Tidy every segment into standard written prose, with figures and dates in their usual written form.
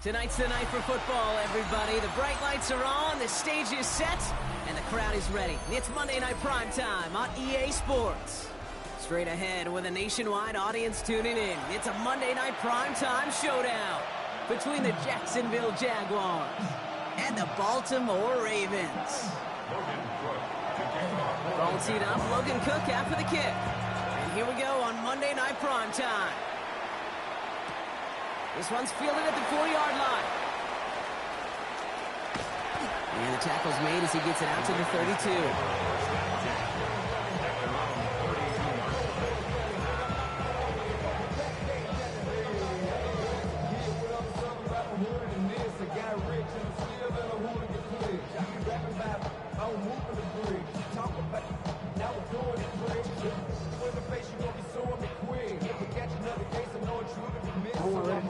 Tonight's the night for football, everybody. The bright lights are on, the stage is set, and the crowd is ready. It's Monday Night Primetime on EA Sports. Straight ahead with a nationwide audience tuning in, it's a Monday Night Primetime showdown between the Jacksonville Jaguars and the Baltimore Ravens. Ball teed up, Logan Cook after the kick. And here we go on Monday Night Primetime. This one's fielded at the 4-yard line. And the tackle's made as he gets it out to the 32.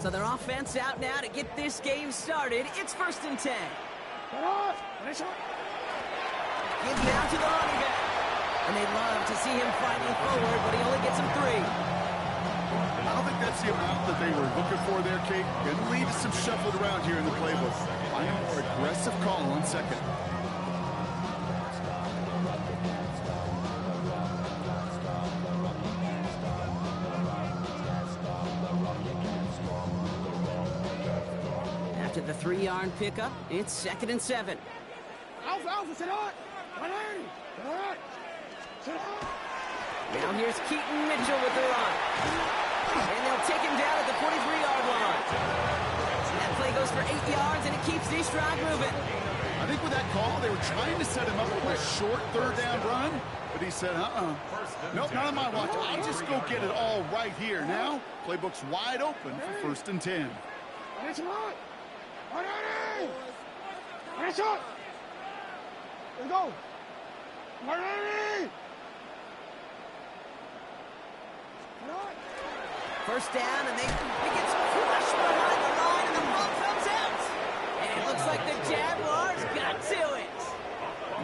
So their offense out now to get this game started. It's 1st and 10. Give now to the running back. And they'd love to see him fighting forward, but he only gets him 3. I don't think that's the amount that they were looking for there, Kate. Going to lead to some shuffled around here in the playbook. I am more aggressive call on second. After the 3-yard pickup, it's 2nd and 7. Now here's Keaton Mitchell with the run. And they'll take him down at the 43-yard line. That play goes for 8 yards, and it keeps this drive moving. I think with that call, they were trying to set him up for a short 3rd down run, but he said, nope, not on my watch. I'll just go get it all right here. Now, playbook's wide open for 1st and 10. Let's go! First down, and he gets crushed behind the line, and the ball comes out. And it looks like the Jaguars got to it.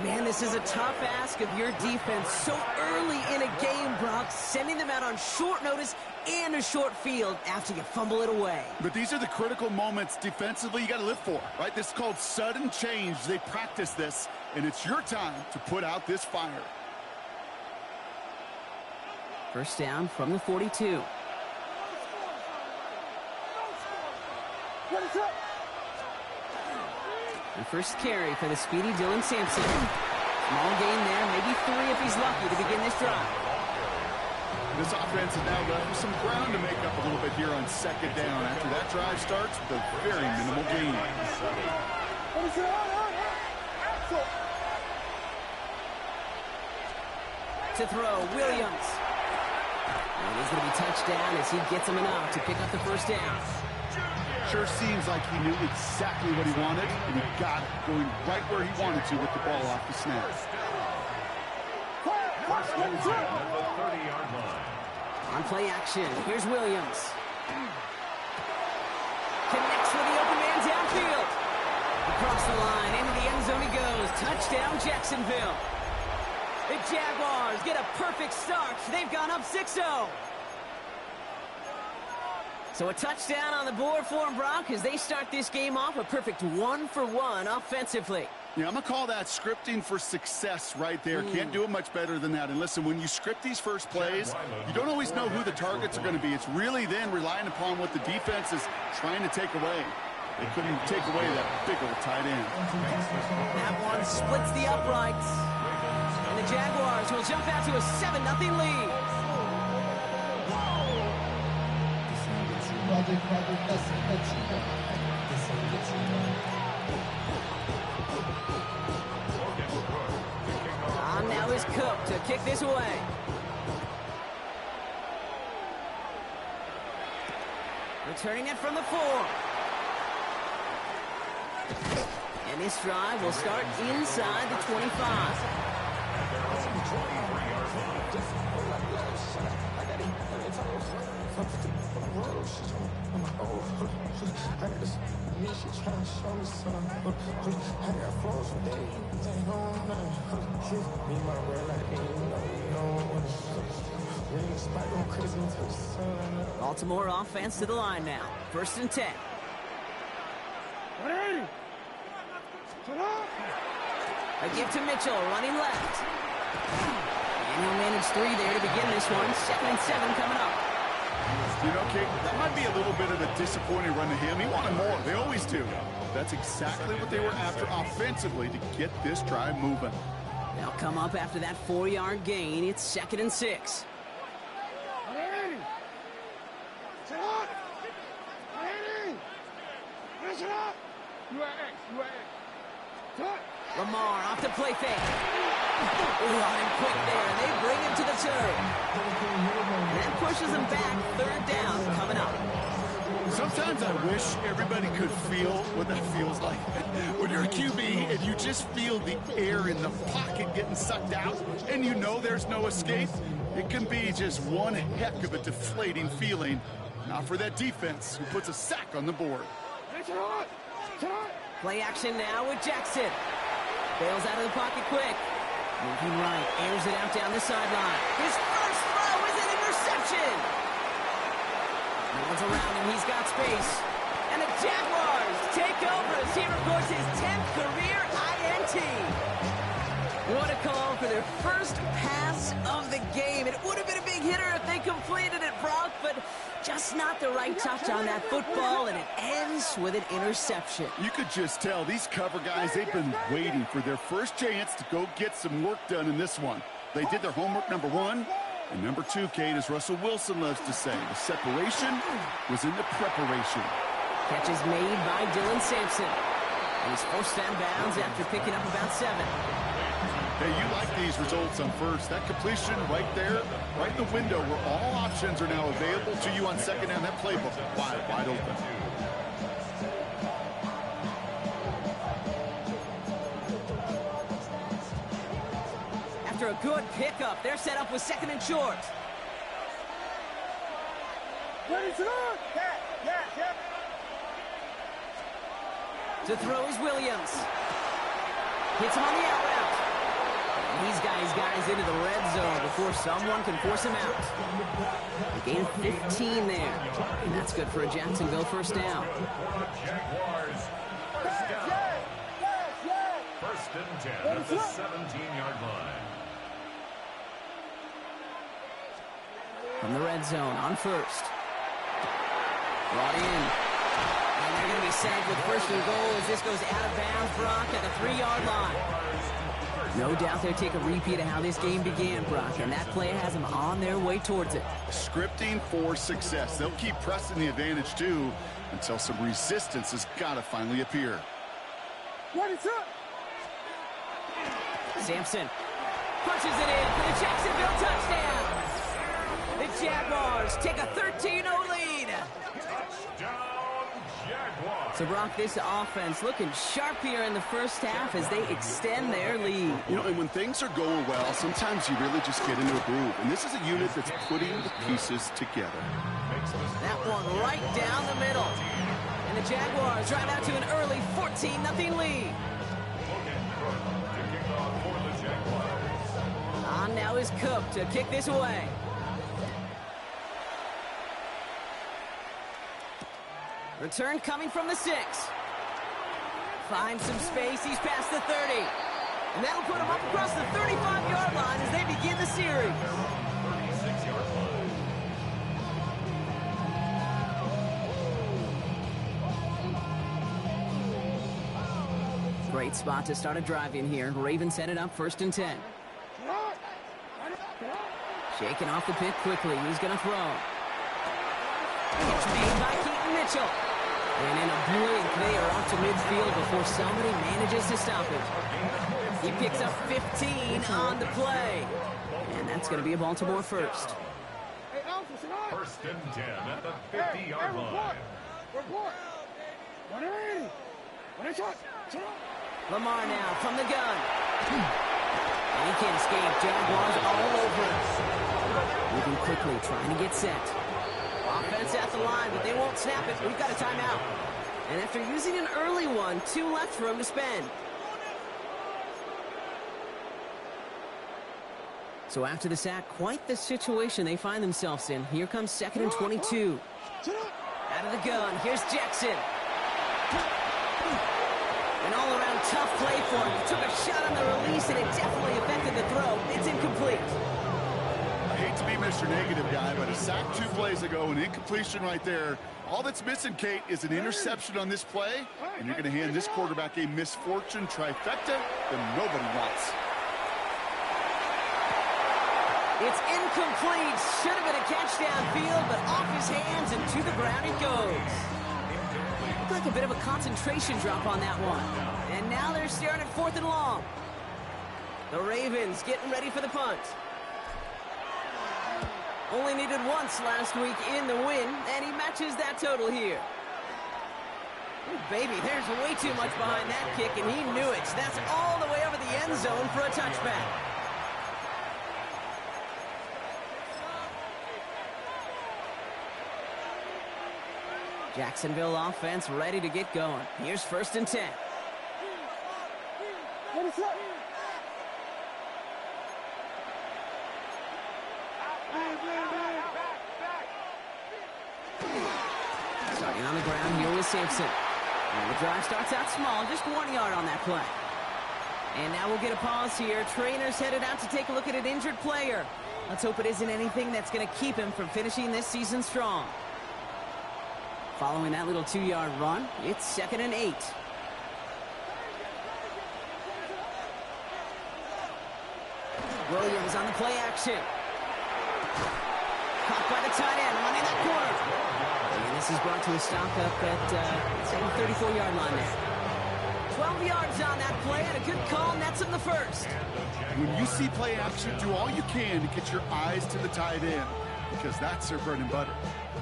Man, this is a tough ask of your defense so early in a game, Brock, sending them out on short notice and a short field after you fumble it away. But these are the critical moments defensively you got to live for, right? This is called sudden change. They practice this, and it's your time to put out this fire. First down from the 42. The first carry for the speedy Dylan Sampson. Small gain there, maybe 3 if he's lucky to begin this drive. This offense has now left some ground to make up a little bit here on 2nd down after that drive starts with a very minimal gain. To throw, Williams. And he's going to be touched down as he gets him enough to pick up the first down. Sure seems like he knew exactly what he wanted, and he got it, going right where he wanted to with the ball off the snap. On play action, here's Williams. Connects with the open man downfield. Across the line, into the end zone he goes. Touchdown, Jacksonville. The Jaguars get a perfect start. They've gone up 6-0. So a touchdown on the board for them, Brock, as they start this game off a perfect 1-for-1 offensively. Yeah, I'm going to call that scripting for success right there. Can't do it much better than that. And listen, when you script these first plays, you don't always know who the targets are going to be. It's really then relying upon what the defense is trying to take away. They couldn't take away that big old tight end. That one splits the uprights. And the Jaguars will jump out to a 7-0 lead. Now is Cook to kick this away. Returning it from the 4. And this drive will start inside the 25. Baltimore offense to the line now. 1st and 10. A give to Mitchell, running left. And he'll manage 3 there to begin this one. 2nd and 7 coming up. You know, Kate, that might be a little bit of a disappointing run to him. He wanted more. They always do. That's exactly what they were after offensively to get this drive moving. They'll come up after that 4-yard gain. It's 2nd and 6. Lamar off the play fake. On him quick there. They bring him to the turf. And that pushes him back. 3rd down coming up. Sometimes I wish everybody could feel what that feels like. When you're a QB and you just feel the air in the pocket getting sucked out and you know there's no escape, it can be just one heck of a deflating feeling. Not for that defense who puts a sack on the board. Play action now with Jackson. Bails out of the pocket quick. Moving right, airs it out down the sideline. His first throw is an interception. No one's around him, he's got space. And the Jaguars take over as he records his 10th career INT. What a call for their first pass of the game. It would have been a big hitter if they completed it, Brock, but just not the right touch on that football, and it ends with an interception. You could just tell these cover guys, they've been waiting for their first chance to go get some work done in this one. They did their homework, number 1. And number 2, Kate, as Russell Wilson loves to say, the separation was in the preparation. Catch is made by Dylan Sampson. And he's forced out of bounds after picking up about 7. Hey, you like these results on first. That completion right there, right in the window where all options are now available to you on 2nd down. That playbook wide open. After a good pickup, they're set up with 2nd and short. To throw is Williams. Hits him on the out route. He's got his guys into the red zone before someone can force him out. A gain of 15 there. And that's good for a Jacksonville first down. Jaguars. First and 10 at the 17-yard line. From the red zone on first. Brought in. And they're going to be sacked with 1st and goal as this goes out of bounds, Brock, at the 3-yard line. No doubt they'll take a repeat of how this game began, Brock, and that play has them on their way towards it. Scripting for success. They'll keep pressing the advantage, too, until some resistance has got to finally appear. What is up? Sampson punches it in for the Jacksonville touchdown. The Jaguars take a 13-0 lead. So, Brock, this offense looking sharp here in the first half as they extend their lead. You know, and when things are going well, sometimes you really just get into a groove. And this is a unit that's putting the pieces together. That one right down the middle. And the Jaguars drive out to an early 14-0 lead. On now is Cook to kick this away. Return coming from the 6. Finds some space. He's past the 30. And that'll put him up across the 35-yard line as they begin the series. Great spot to start a drive in here. Ravens set it up 1st and 10. Shaking off the pick quickly. He's going to throw. It's made by Keaton Mitchell. And in a blink, they are off to midfield before somebody manages to stop it. He picks up 15 on the play. And that's going to be a Baltimore first. First and 10 at the 50-yard line. Lamar now from the gun. And he can't escape. Jaguars all over him. Moving quickly, trying to get set. Offense at the line, but they won't snap it. We've got a timeout. And after using an early one, 2 left for him to spend. So after the sack, quite the situation they find themselves in. Here comes 2nd and 22. Out of the gun, here's Jackson. An all-around tough play for him. He took a shot on the release, and it definitely affected the throw. It's incomplete. I hate to be Mr. Negative guy, but a sack 2 plays ago, an incompletion right there. All that's missing, Kate, is an interception on this play, and you're going to hand this quarterback a misfortune trifecta that nobody wants. It's incomplete. Should have been a catch downfield, but off his hands and to the ground it goes. Looked like a bit of a concentration drop on that one. And now they're staring at 4th and long. The Ravens getting ready for the punt. Only needed once last week in the win, and he matches that total here. Ooh, baby, there's way too much behind that kick, and he knew it. That's all the way over the end zone for a touchback. Jacksonville offense ready to get going. Here's 1st and 10. Starting on the ground here with Sampson. And the drive starts out small, just 1 yard on that play. And now we'll get a pause here. Trainer's headed out to take a look at an injured player. Let's hope it isn't anything that's going to keep him from finishing this season strong. Following that little 2-yard run, it's 2nd and 8. Williams on the play action. Caught by the tight end, running that corner. And this is brought to a stop up at the 34-yard line there. 12 yards on that play, and a good call nets him the first. When you see play action, do all you can to get your eyes to the tight end, because that's their bread and butter.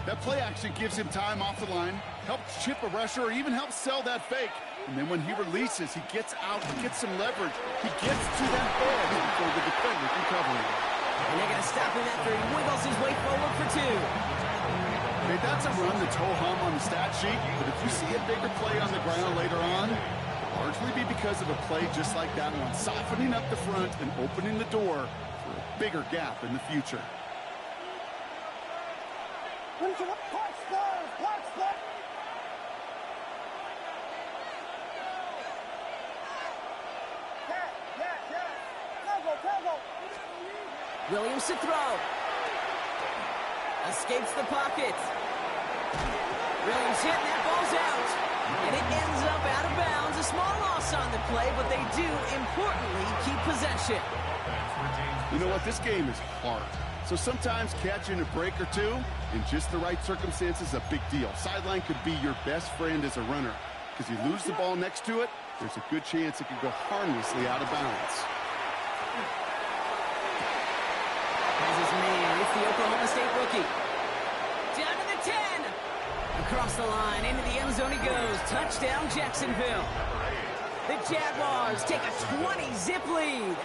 That play action gives him time off the line, helps chip a rusher, or even helps sell that fake. And then when he releases, he gets out, he gets some leverage. He gets to that edge before the defender can cover him. And they're going to stop him after he wiggles his way forward for 2. Okay, that's a run that's ho-hum on the stat sheet, but if you see a bigger play on the ground later on, it'll largely be because of a play just like that one, softening up the front and opening the door for a bigger gap in the future. Williams to throw. Escapes the pocket. Williams hit, and that ball's out. And it ends up out of bounds. A small loss on the play, but they do, importantly, keep possession. You know what? This game is hard. So sometimes catching a break or two in just the right circumstances is a big deal. Sideline could be your best friend as a runner, because you lose the ball next to it, there's a good chance it could go harmlessly out of bounds. Has his man, it's the Oklahoma State rookie. Down to the 10. Across the line, into the end zone he goes. Touchdown, Jacksonville. The Jaguars take a 20-zip lead.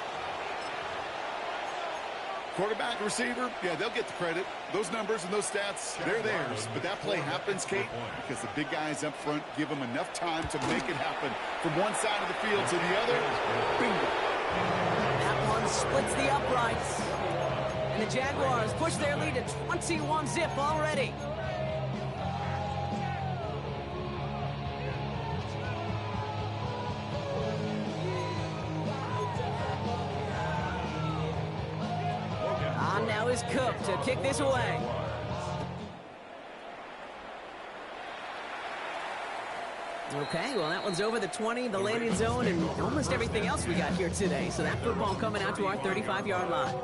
Quarterback, receiver, yeah, they'll get the credit. Those numbers and those stats, they're theirs. But that play happens, Kate, because the big guys up front give them enough time to make it happen. From one side of the field to the other, bingo. That one splits the uprights. And the Jaguars push their lead to 21-zip already. On now is Cook to kick this away. Okay, well, that one's over the 20, the landing zone, and almost everything else we got here today. So that football coming out to our 35-yard line.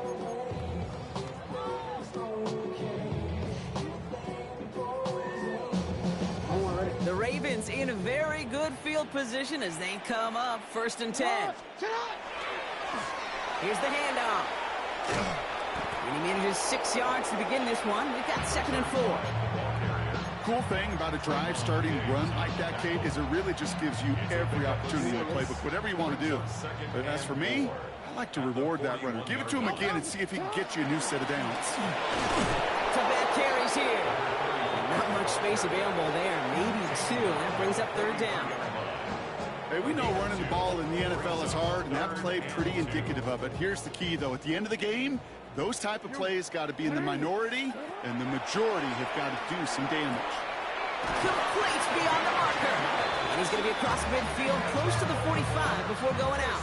The Ravens in a very good field position as they come up 1st and 10. Here's the handoff. And he manages 6 yards to begin this one. We've got 2nd and 4. Cool thing about a drive starting run like that, Kate, is it really just gives you every opportunity in the playbook, whatever you want to do. But as for me, I like to reward that runner. Give it to him again and see if he can get you a new set of downs. Some bad carries here. Not much space available there. Maybe 2. That brings up 3rd down. Hey, we know running the ball in the NFL is hard, and that play pretty indicative of it. Here's the key, though. At the end of the game, those type of plays got to be in the minority, and the majority have got to do some damage. Complete beyond the marker. And he's going to be across midfield, close to the 45 before going out.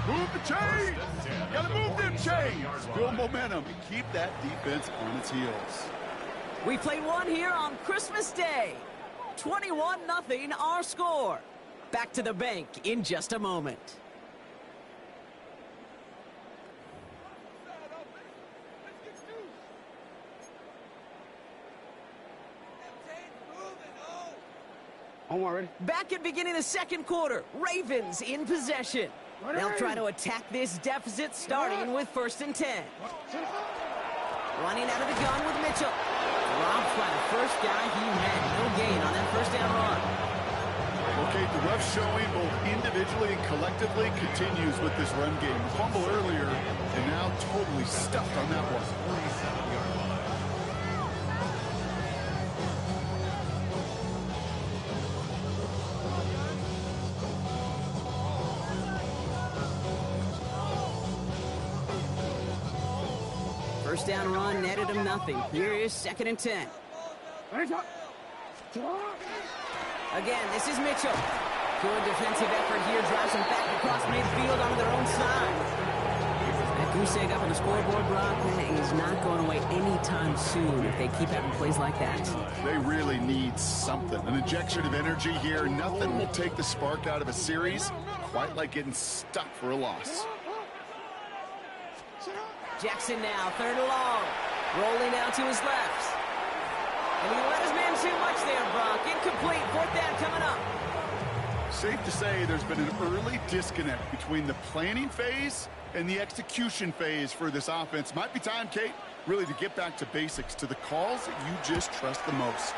Move the chains. You got to move them chains. Build momentum and keep that defense on its heels. We played one here on Christmas Day. 21-0 our score. Back to the bank in just a moment. Already. Back at beginning the second quarter. Ravens in possession. They'll try to attack this deficit starting with 1st and 10. Running out of the gun with Mitchell. Dropped by the first guy he met. No gain on that first down run. Okay, the rough showing both individually and collectively continues with this run game. Fumble earlier and now totally stuffed on that one. First down run netted him nothing. Here is 2nd and 10. Again, this is Mitchell. Good defensive effort here. Drives them back across midfield onto their own side. That goose egg up on the scoreboard, Brock, is not going away anytime soon if they keep having plays like that. They really need something. An injection of energy here. Nothing will take the spark out of a series quite like getting stuck for a loss. Jackson now, 3rd and long. Rolling out to his left. And he let his man too much there, Brock. Incomplete. 4th down coming up. Safe to say there's been an early disconnect between the planning phase and the execution phase for this offense. Might be time, Kate, really to get back to basics, to the calls that you just trust the most.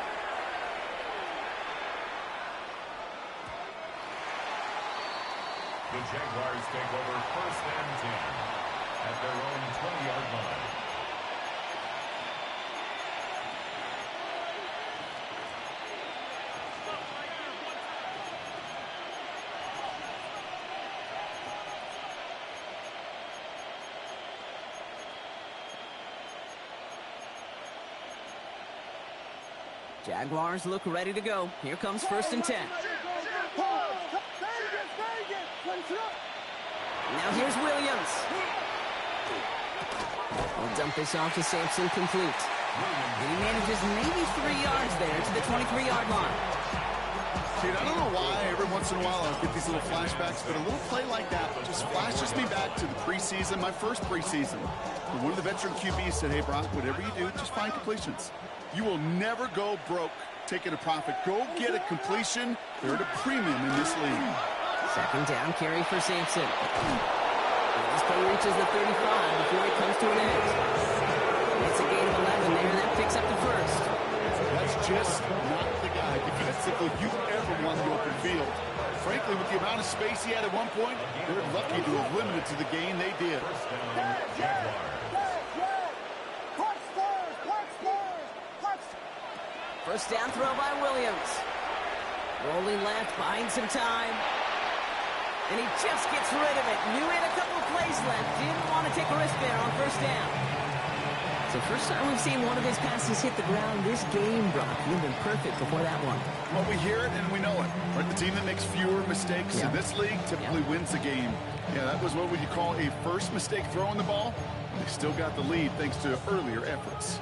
The Jaguars take over 1st and 10 at their own 20-yard line. Jaguars look ready to go. Here comes 1st and 10. Now here's Williams. We'll dump this off to Sampson, complete. And he manages maybe 3 yards there to the 23-yard line. Dude, I don't know why every once in a while I'll get these little flashbacks, but a little play like that just flashes me back to the preseason, my first preseason. And one of the veteran QBs said, hey, Brock, whatever you do, just find completions. You will never go broke taking a profit. Go get a completion. They're at a premium in this league. 2nd down carry for Sampson. This play reaches the 35 before it comes to an end. It's a gain of 11 there, and that picks up the 1st. That's just not the guy defensively you ever want the open field. Frankly, with the amount of space he had at one point, they're lucky to have limited to the gain they did. First down throw by Williams. Rolling left, buying some time. And he just gets rid of it. Knew he had a couple of plays left. Didn't want to take a risk there on 1st down. It's the first time we've seen one of his passes hit the ground this game, Brock. You've been perfect before that one. Well, we hear it and we know it. Right? The team that makes fewer mistakes in this league typically wins the game. Yeah, that was what would you call a first mistake throwing the ball. They still got the lead thanks to earlier efforts.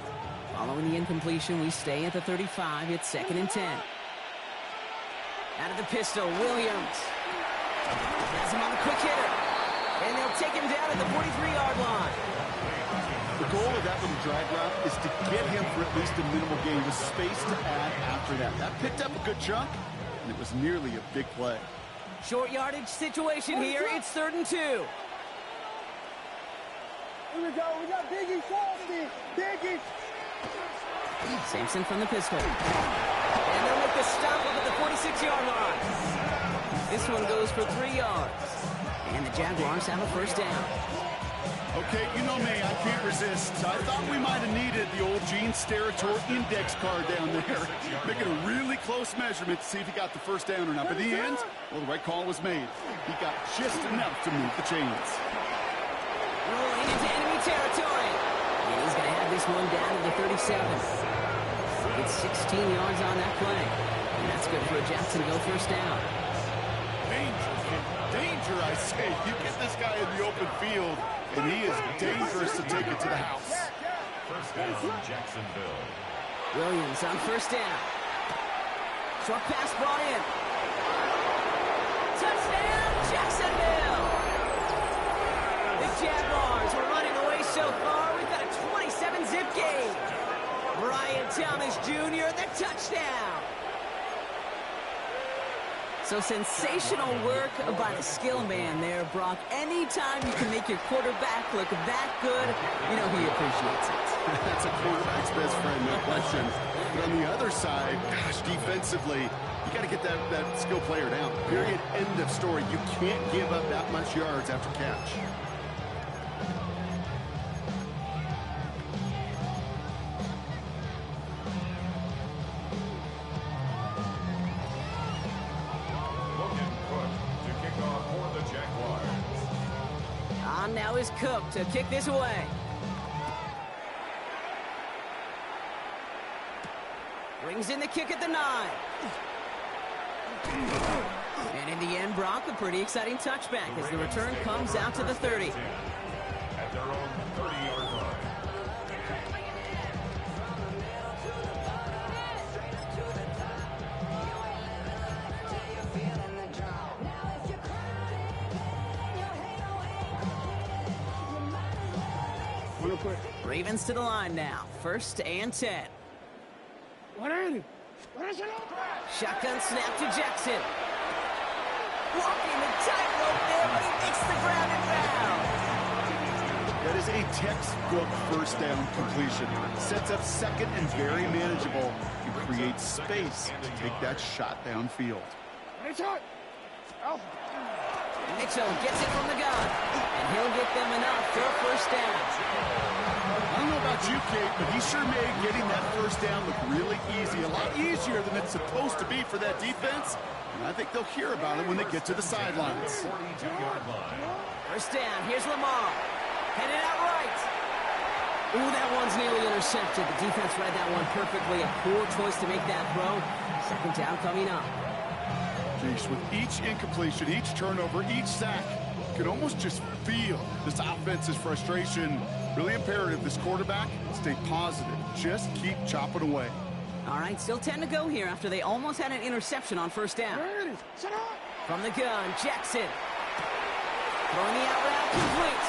Following the incompletion, we stay at the 35. It's 2nd and 10. Out of the pistol, Williams. Has him on the quick hitter. And they'll take him down at the 43-yard line. The goal of that little drag route is to get him for at least a minimal gain with space to add after that. That picked up a good chunk, and it was nearly a big play. Short yardage situation here. It's 3rd and 2. Here we go. We got Biggie Frosty. Biggie. Sampson from the pistol. And they'll make the stop up at the 46-yard line. This one goes for 3 yards. And the Jaguars have a 1st down. Okay, you know me, I can't resist. I thought we might have needed the old Gene Steratore index card down there. Making a really close measurement to see if he got the 1st down or not. But in the end, well, the right call was made. He got just enough to move the chains. Rolling into enemy territory. And he's going to have this one down to the 37. It's 16 yards on that play. And that's good for a Jacksonville first down. Danger, I say. You get this guy in the open field, and he is dangerous to take it to the house. First down, Jacksonville. Williams on first down. Short pass brought in. Touchdown, Jacksonville! The Jaguars were running away so far. We've got a 27-zip game. Brian Thomas Jr., the touchdown. So sensational work by the skill man there, Brock. Anytime you can make your quarterback look that good, you know he appreciates it. That's a quarterback's best friend, no question. But on the other side, gosh, defensively, you got to get that skill player down. Period. End of story. You can't give up that much yards after catch. On now is Cook to kick this away. Brings in the kick at the 9. And in the end, Brock, a pretty exciting touchback as the return comes out to the 30. At their own 30-yard line. Ravens to the line now. First and 10. Shotgun snap to Jackson. Walking the tightrope there, but he makes the ground and bound. That is a textbook first down completion. Sets up second and very manageable. You create space to take that shot downfield. Mitchell gets it from the gun, and he'll get them enough for a first down. I don't know about you, Kate, but he sure made getting that first down look really easy. A lot easier than it's supposed to be for that defense. And I think they'll hear about it when they get to the sidelines. 42-yard line. First down, here's Lamar. Headed out right. Ooh, that one's nearly intercepted. The defense read that one perfectly. A poor choice to make that throw. Second down coming up. Jeez, with each incompletion, each turnover, each sack, you can almost just feel this offense's frustration. Really imperative, this quarterback, stay positive. Just keep chopping away. All right, still 10 to go here after they almost had an interception on first down. From the gun, Jackson. Throwing the out route complete.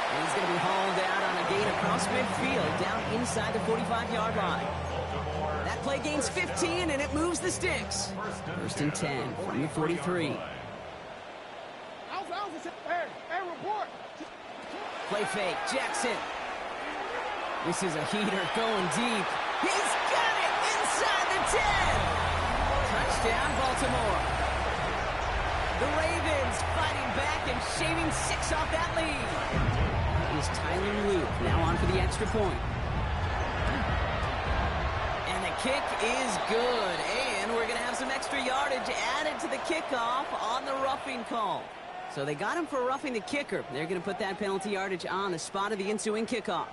And he's going to be hauled out on a gain across midfield, down inside the 45-yard line. That play gains 15, and it moves the sticks. First and 10 from the 43. Play fake, Jackson. This is a heater going deep. He's got it inside the 10. Touchdown, Baltimore. The Ravens fighting back and shaving 6 off that lead. Here's Tyler Luke now on for the extra point. And the kick is good. And we're going to have some extra yardage added to the kickoff on the roughing call. So they got him for roughing the kicker. They're going to put that penalty yardage on the spot of the ensuing kickoff.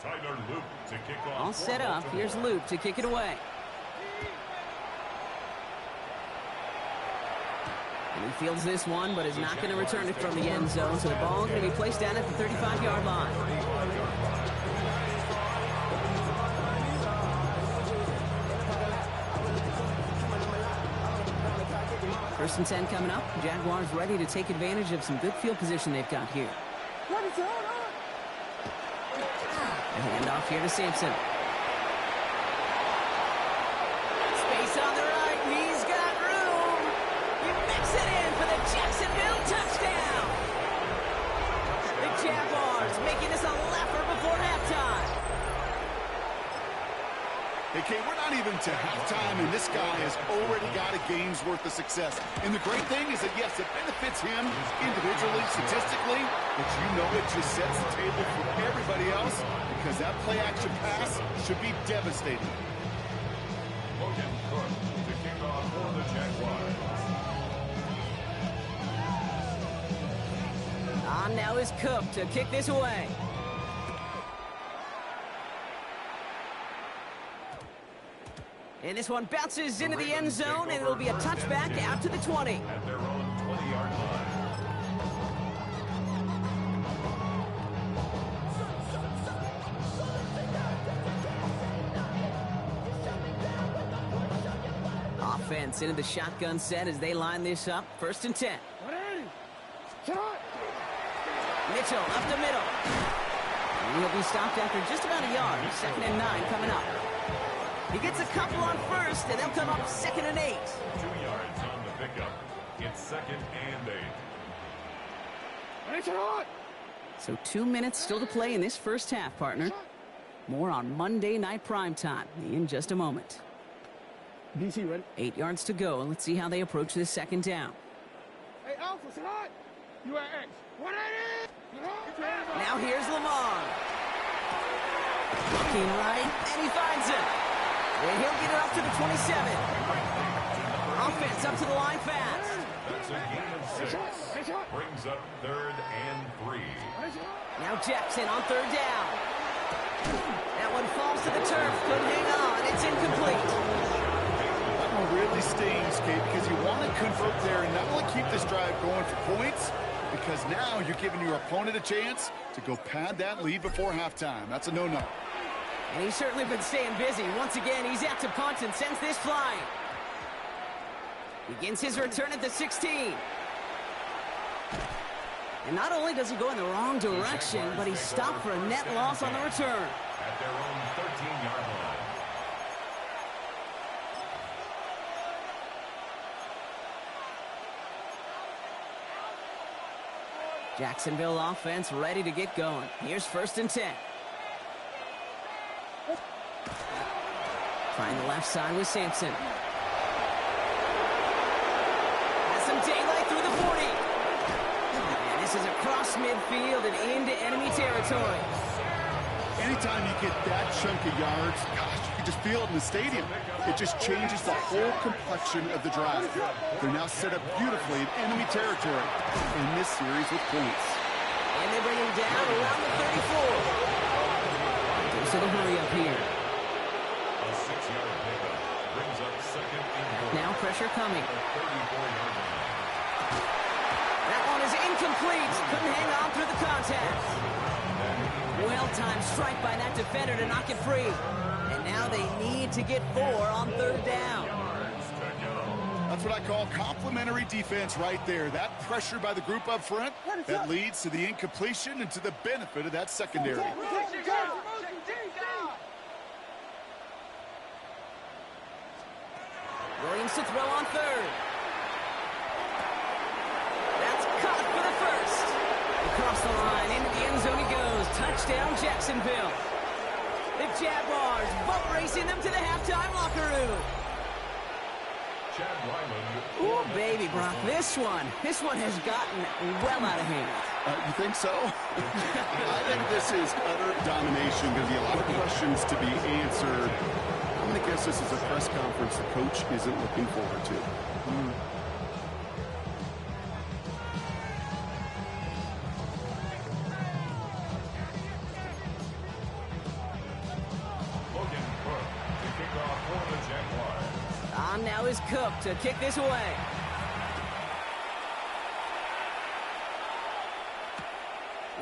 Tyler Luke to kick off. All set up. Here's Luke to kick it away. And he fields this one, but is not going to return it from the end zone. So the ball is going to be placed down at the 35-yard line. First and 10 coming up. Jaguars ready to take advantage of some good field position they've got here. A handoff here to Sampson. Space on the right. He's got room. He mix it in for the Jacksonville touchdown. The Jaguars making this a laugher before halftime. Hey, Kate, we're not even to halftime, and this guy has already got a game's worth of success. And the great thing is that, yes, it benefits him individually, statistically, but you know it just sets the table for everybody else because that play-action pass should be devastating. Logan Cook to kick off for the Jaguars. On now is Cook to kick this away. And this one bounces into the end zone, and it'll be a touchback out to the 20. At their own 20-yard line. Offense into the shotgun set as they line this up. 1st and 10. Mitchell up the middle. He'll be stopped after just about a yard. 2nd and 9 coming up. He gets a couple on 1st, and they'll come up 2nd and 8. 2 yards on the pickup. It's 2nd and 8. So 2 minutes still to play in this first half, partner. More on Monday Night Primetime in just a moment. DC, ready? 8 yards to go, and let's see how they approach this 2nd down. Hey, Alpha, say hi. You at X. 180. Now here's Lamar. Looking right, and he finds it. And he'll get it up to the 27. Offense up to the line fast. That's a gain of 6. Brings up 3rd and 3. Now Jackson on 3rd down. That one falls to the turf. Couldn't hang on. It's incomplete. That one really stings, Kate, because you want to convert there and not only keep this drive going for points, because now you're giving your opponent a chance to go pad that lead before halftime. That's a no-no. And he's certainly been staying busy. Once again, he's out to punt and sends this flying. Begins his return at the 16. And not only does he go in the wrong direction, but he's stopped for a net loss on the return. At their own 13-yard line. Jacksonville offense ready to get going. Here's 1st and 10. Trying the left side with Sampson. Has some daylight through the 40. And this is across midfield and into enemy territory. Anytime you get that chunk of yards, gosh, you can just feel it in the stadium. It just changes the whole complexion of the drive. They're now set up beautifully in enemy territory in this series with points. And they bring him down around the 34. So the hurry up here. A 6-yard pickup. Brings up 2nd and 4. Now pressure coming. 34-yard line. That one is incomplete. Couldn't hang on through the contact. Well-timed strike by that defender to knock it free. And now they need to get 4 on 3rd down. That's what I call complimentary defense right there. That pressure by the group up front, that leads to the incompletion and to the benefit of that secondary. Williams to throw on 3rd. That's caught for the 1st. Across the line, into the end zone he goes. Touchdown, Jacksonville. The Jaguars boat racing them to the halftime locker room. Ooh, baby, Brock, this one has gotten well out of hand. You think so? I think this is utter domination. Going to be a lot of questions to be answered. I'm going to guess this is a press conference the coach isn't looking forward to. On now is Cook to kick this away.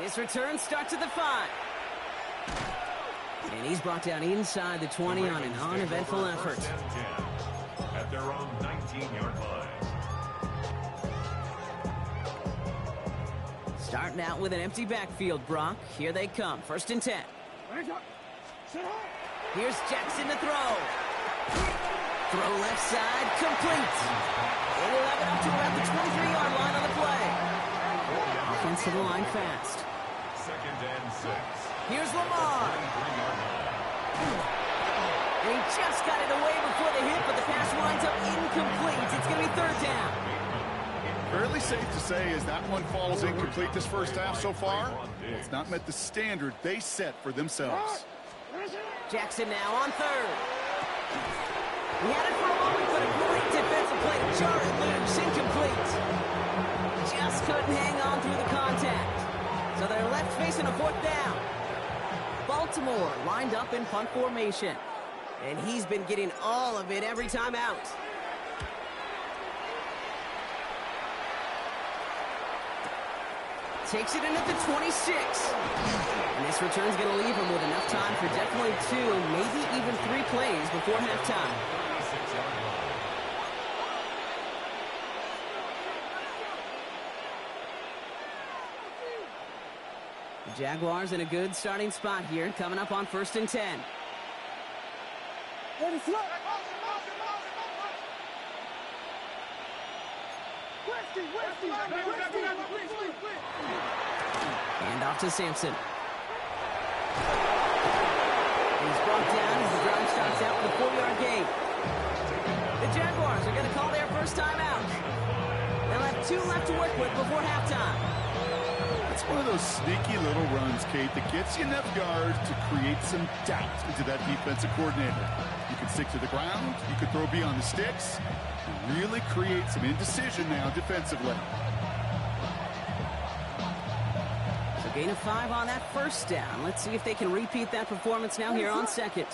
This return starts at the 5. And he's brought down inside the 20 on an uneventful effort. At their own 19-yard line. Starting out with an empty backfield, Brock. Here they come. 1st and 10. Here's Jackson to throw. Throw left side, complete. They will have it up to around the 23-yard line on the play. Offensive line fast. 2nd and 6. Here's Lamar. And he just got it away before the hit, but the pass winds up incomplete. It's going to be 3rd down. Fairly safe to say as that one falls incomplete this first half so far, it's not met the standard they set for themselves. Jackson now on 3rd. He had it for a moment, but a great defensive play to jar it loose. Incomplete. Just couldn't hang on through the contact. So they're left facing a 4th down. Baltimore lined up in punt formation. And he's been getting all of it every time out. Takes it in at the 26. And this return's going to leave him with enough time for definitely 2, maybe even 3 plays before halftime. The Jaguars in a good starting spot here, coming up on 1st and 10. Hand off to Sampson. He's brought down as the drive starts out with a 4-yard gain. The Jaguars are going to call their first time out. They'll have 2 left to work with before halftime. It's one of those sneaky little runs, Kate, that gets you enough yards to create some doubt into that defensive coordinator. You can stick to the ground, you can throw beyond the sticks, and really create some indecision now defensively. So gain of 5 on that first down. Let's see if they can repeat that performance now here on 2nd.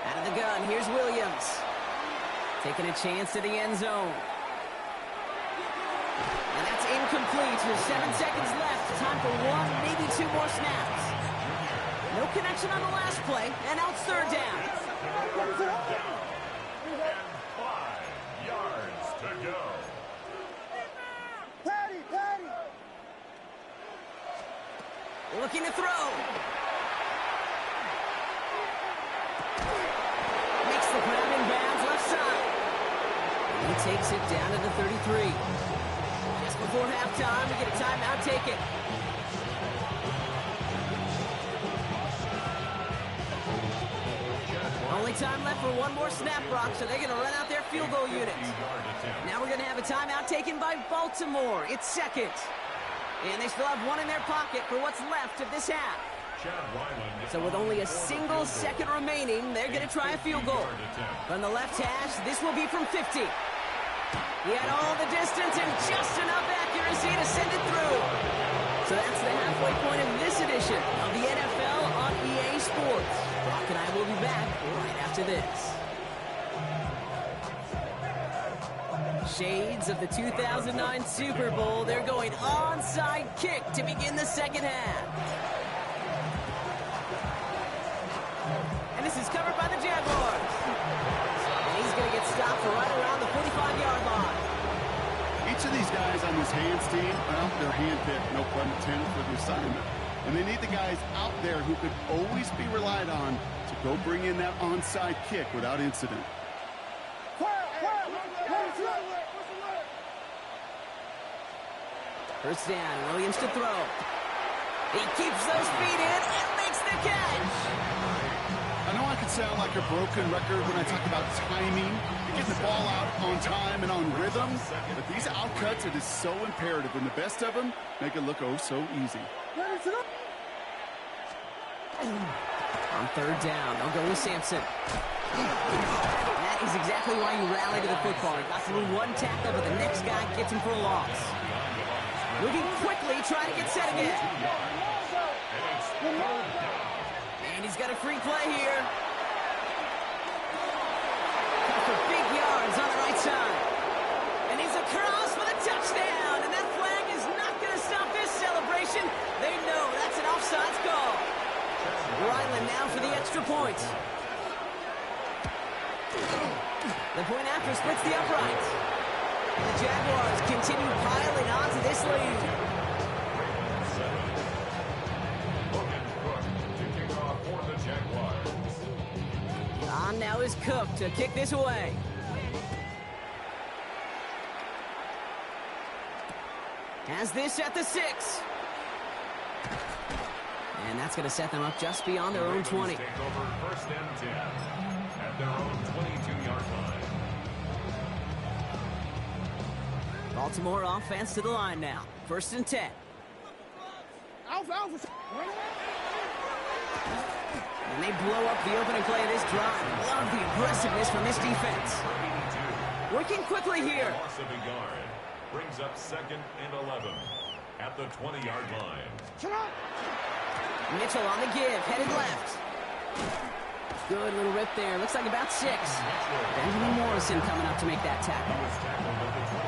Out of the gun, here's Williams. Taking a chance to the end zone. And that's incomplete. There's 7 seconds left. Time for 1, maybe 2 more snaps. No connection on the last play, and now it's 3rd down. And 5 yards to go. Looking to throw. Makes the grab in bounds left side. And he takes it down to the 33. Just before halftime, we get a timeout taken. Only time left for 1 more snap, Brock, so they're going to run out their field goal unit. Now we're going to have a timeout taken by Baltimore. It's 2nd. And they still have 1 in their pocket for what's left of this half. So with only a single second remaining, they're going to try a field goal. From the left hash, this will be from 50. He had all the distance and just enough accuracy to send it through. So that's the halfway point of this edition of the NFL on EA Sports. Brock and I will be back right after this. Shades of the 2009 Super Bowl. They're going onside kick to begin the second half. And this is covered by the Jaguars. And he's going to get stopped right around the 45-yard line. Each of these guys on this hands team, well, they're handpicked, no pun intended, for the assignment. And they need the guys out there who could always be relied on to go bring in that onside kick without incident. First down, Williams to throw. He keeps those feet in and makes the catch. I know I can sound like a broken record when I talk about timing and getting the ball out on time and on rhythm, but these outcuts, it is so imperative, and the best of them make it look oh so easy. On 3rd down, they'll go with Sampson. That is exactly why you rally to the football. He got through 1 tackle, but the next guy gets him for a loss. Moving quickly, trying to get set again. And he's got a free play here. For big yards on the right side. And he's across for the touchdown. And that flag is not going to stop this celebration. They know that's an offsides call. Ryland now for the extra point. The point after splits the upright. The Jaguars continue piling on to this lead. On now is Cook to kick this away. Has this at the 6. And that's going to set them up just beyond their own 20. Take over 1st and 10 at their own 22-yard line. Baltimore offense to the line now. 1st and 10. And they blow up the opening play of this drive. Love the aggressiveness from this defense. Working quickly here. Loss of a yard brings up 2nd and 11 at the 20-yard line. Mitchell on the give, headed left. Good little rip there. Looks like about 6. Benjamin Morrison coming up to make that tackle.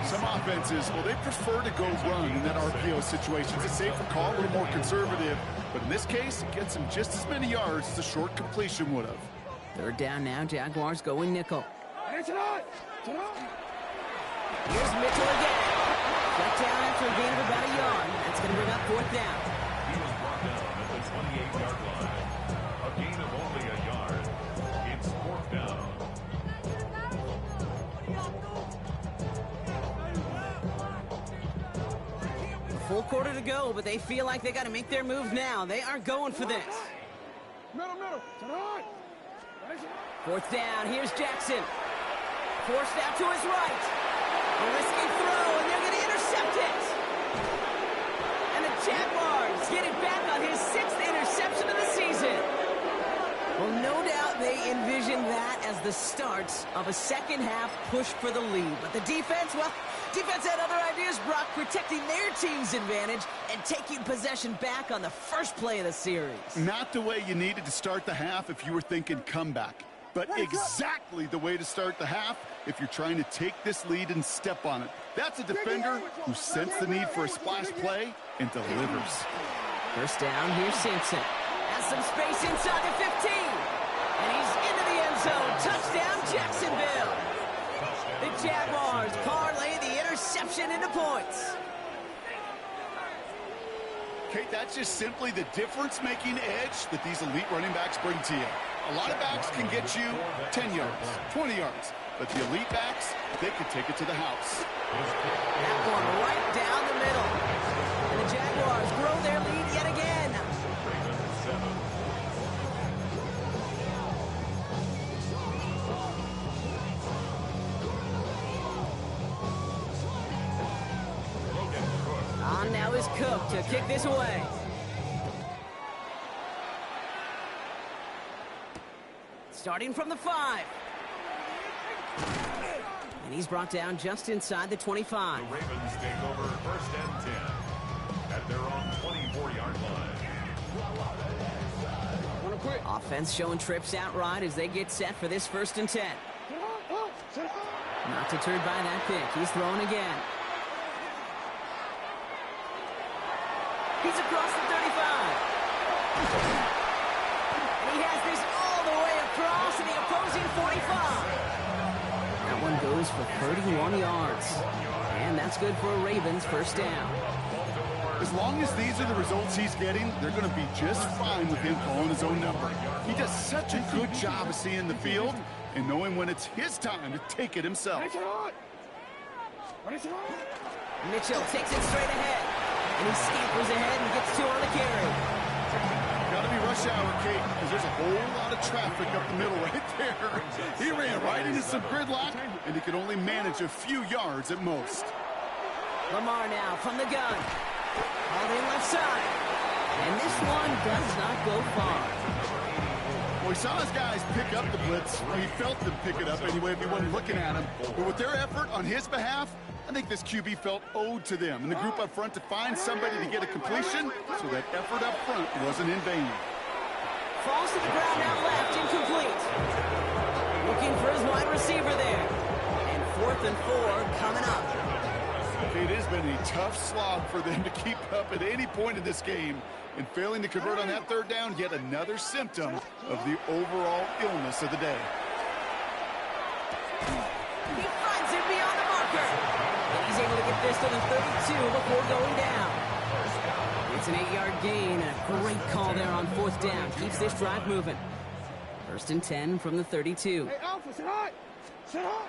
Some offenses, well, they prefer to go run in that RPO situation. It's a safer call, a little more conservative. But in this case, it gets him just as many yards as a short completion would have. 3rd down now. Jaguars going nickel. Here's Mitchell again. Flat down after a gain of about a yard. That's going to bring up 4th down. He was brought down at the 28-yard line. A gain of only a yard. It's 4th down. A full quarter to go, but they feel like they got to make their move now. They aren't going for this. Middle. 4th down. Here's Jackson. Forced out to his right. A risky throw, and they're going to intercept it. And the Jaguars get it back on his 6th interception of the season. Well, no doubt they envisioned that as the start of a second-half push for the lead. But the defense, well, defense had other ideas, Brock, protecting their team's advantage and taking possession back on the first play of the series. Not the way you needed to start the half if you were thinking comeback, but exactly the way to start the half if you're trying to take this lead and step on it. That's a defender who sensed the need for a splash play and delivers. 1st down, here's Simpson. Has some space inside the 15. And he's into the end zone. Touchdown, Jacksonville. The Jaguars parlay the interception into points. Kate, that's just simply the difference-making edge that these elite running backs bring to you. A lot of backs can get you 10 yards, 20 yards, but the elite backs, they can take it to the house. That one right down the middle. And the Jaguars grow their lead yet again. On now is Cook to kick this away. Starting from the 5. And he's brought down just inside the 25. The Ravens take over 1st and 10 at their own 24-yard line. Offense showing trips outright as they get set for this 1st and 10. Not deterred by that pick. He's throwing again. He's across the 35. And he has this all the way across to the opposing 45. That one goes for 31 yards. And that's good for a Ravens 1st down. As long as these are the results he's getting, they're going to be just fine with him calling his own number. He does such a good job of seeing the field and knowing when it's his time to take it himself. Mitchell takes it straight ahead. And he scampers ahead and gets 2 on the carry. Got to be rush hour, Kate, because there's a whole lot of traffic up the middle right there. He ran right into some gridlock, and he could only manage a few yards at most. Lamar now from the gun. All in left side. And this one does not go far. Well, he saw his guys pick up the blitz. Well, he felt them pick it up anyway if he wasn't looking at him. But with their effort on his behalf, I think this QB felt owed to them and the group up front to find somebody to get a completion, so that effort up front wasn't in vain. Falls to the ground out left, incomplete. Looking for his wide receiver there. And 4th and 4 coming up. It has been a tough slog for them to keep up at any point in this game. And failing to convert on that 3rd down, yet another symptom of the overall illness of the day. He finds it beyond the marker. And he's able to get this to the 32 before going down. It's an 8-yard gain. A great call there on 4th down. Keeps this drive moving. 1st and 10 from the 32. Hey, Alpha, sit hot. Sit hot.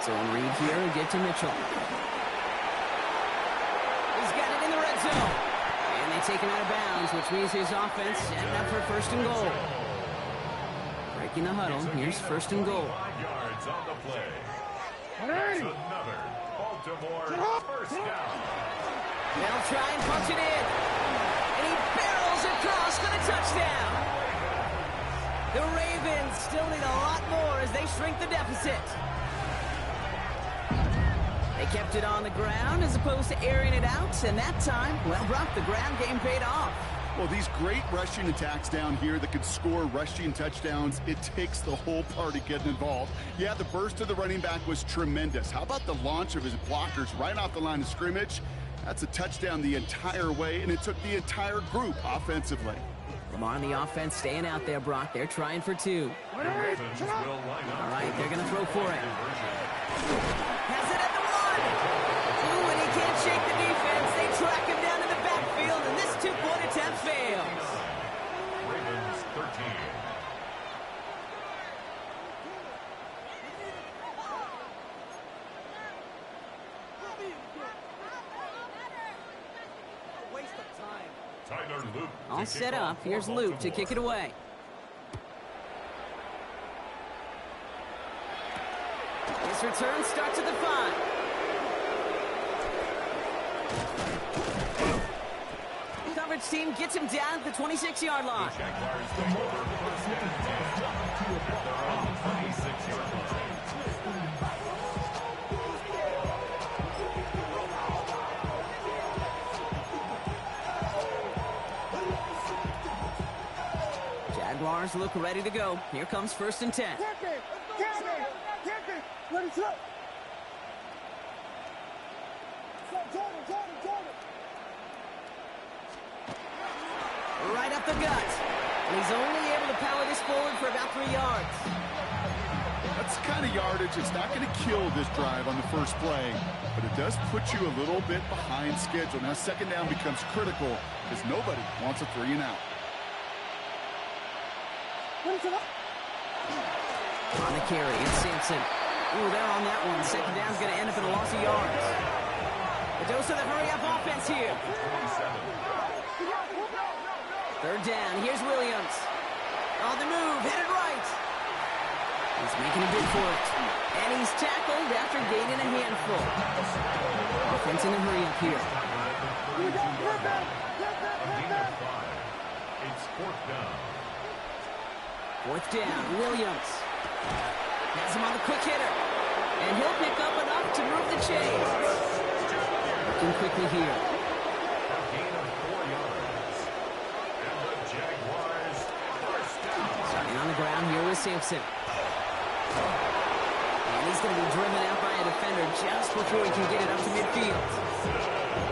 Zone read here and get to Mitchell. He's got it in the red zone. And they take him out of bounds, which means his offense setting up for 1st and goal. Breaking the huddle. Here's 1st and goal. 5 yards on the play. Ready. Another Baltimore 1st down. They'll try and punch it in. And he barrels across for the touchdown. The Ravens still need a lot more as they shrink the deficit. They kept it on the ground as opposed to airing it out. And that time, well, Brock, the ground game paid off. Well, these great rushing attacks down here that could score rushing touchdowns, it takes the whole party getting involved. Yeah, the burst of the running back was tremendous. How about the launch of his blockers right off the line of scrimmage? That's a touchdown the entire way, and it took the entire group offensively. Lamar on the offense staying out there, Brock. They're trying for two. All right, they're going to throw for it. Has it at the one. Ooh, and he can't shake the defense. They track him down in the backfield, and this two-point attempt fails. Ravens 13. Tyler Luke. All set up. Here's Luke to kick it away. His return starts at the 5. The coverage team gets him down at the 26-yard line. The Jaguars take over first and 10 at their own 26-yard line. Jaguars look ready to go. Here comes first and 10. Right up the gut. And he's only able to power this forward for about 3 yards. That's the kind of yardage that's not going to kill this drive on the first play, but it does put you a little bit behind schedule. Now second down becomes critical because nobody wants a 3 and out. On the carry, it's Sampson. Ooh, they're on that one. Second down's going to end up in a loss of yards. A dose of the hurry-up offense here. Third down, here's Williams. On the move, headed right. He's making a bid for it. And he's tackled after gaining a handful. Offense in the hurry-up here. It's fourth down. Fourth down, Williams. Has him on the quick hitter. And he'll pick up enough to move the chains. Working quickly here. A gain of 4 yards. And the Jaguars first down. Starting on the ground here with Sampson. And he's going to be driven out by a defender just before he can get it up to midfield.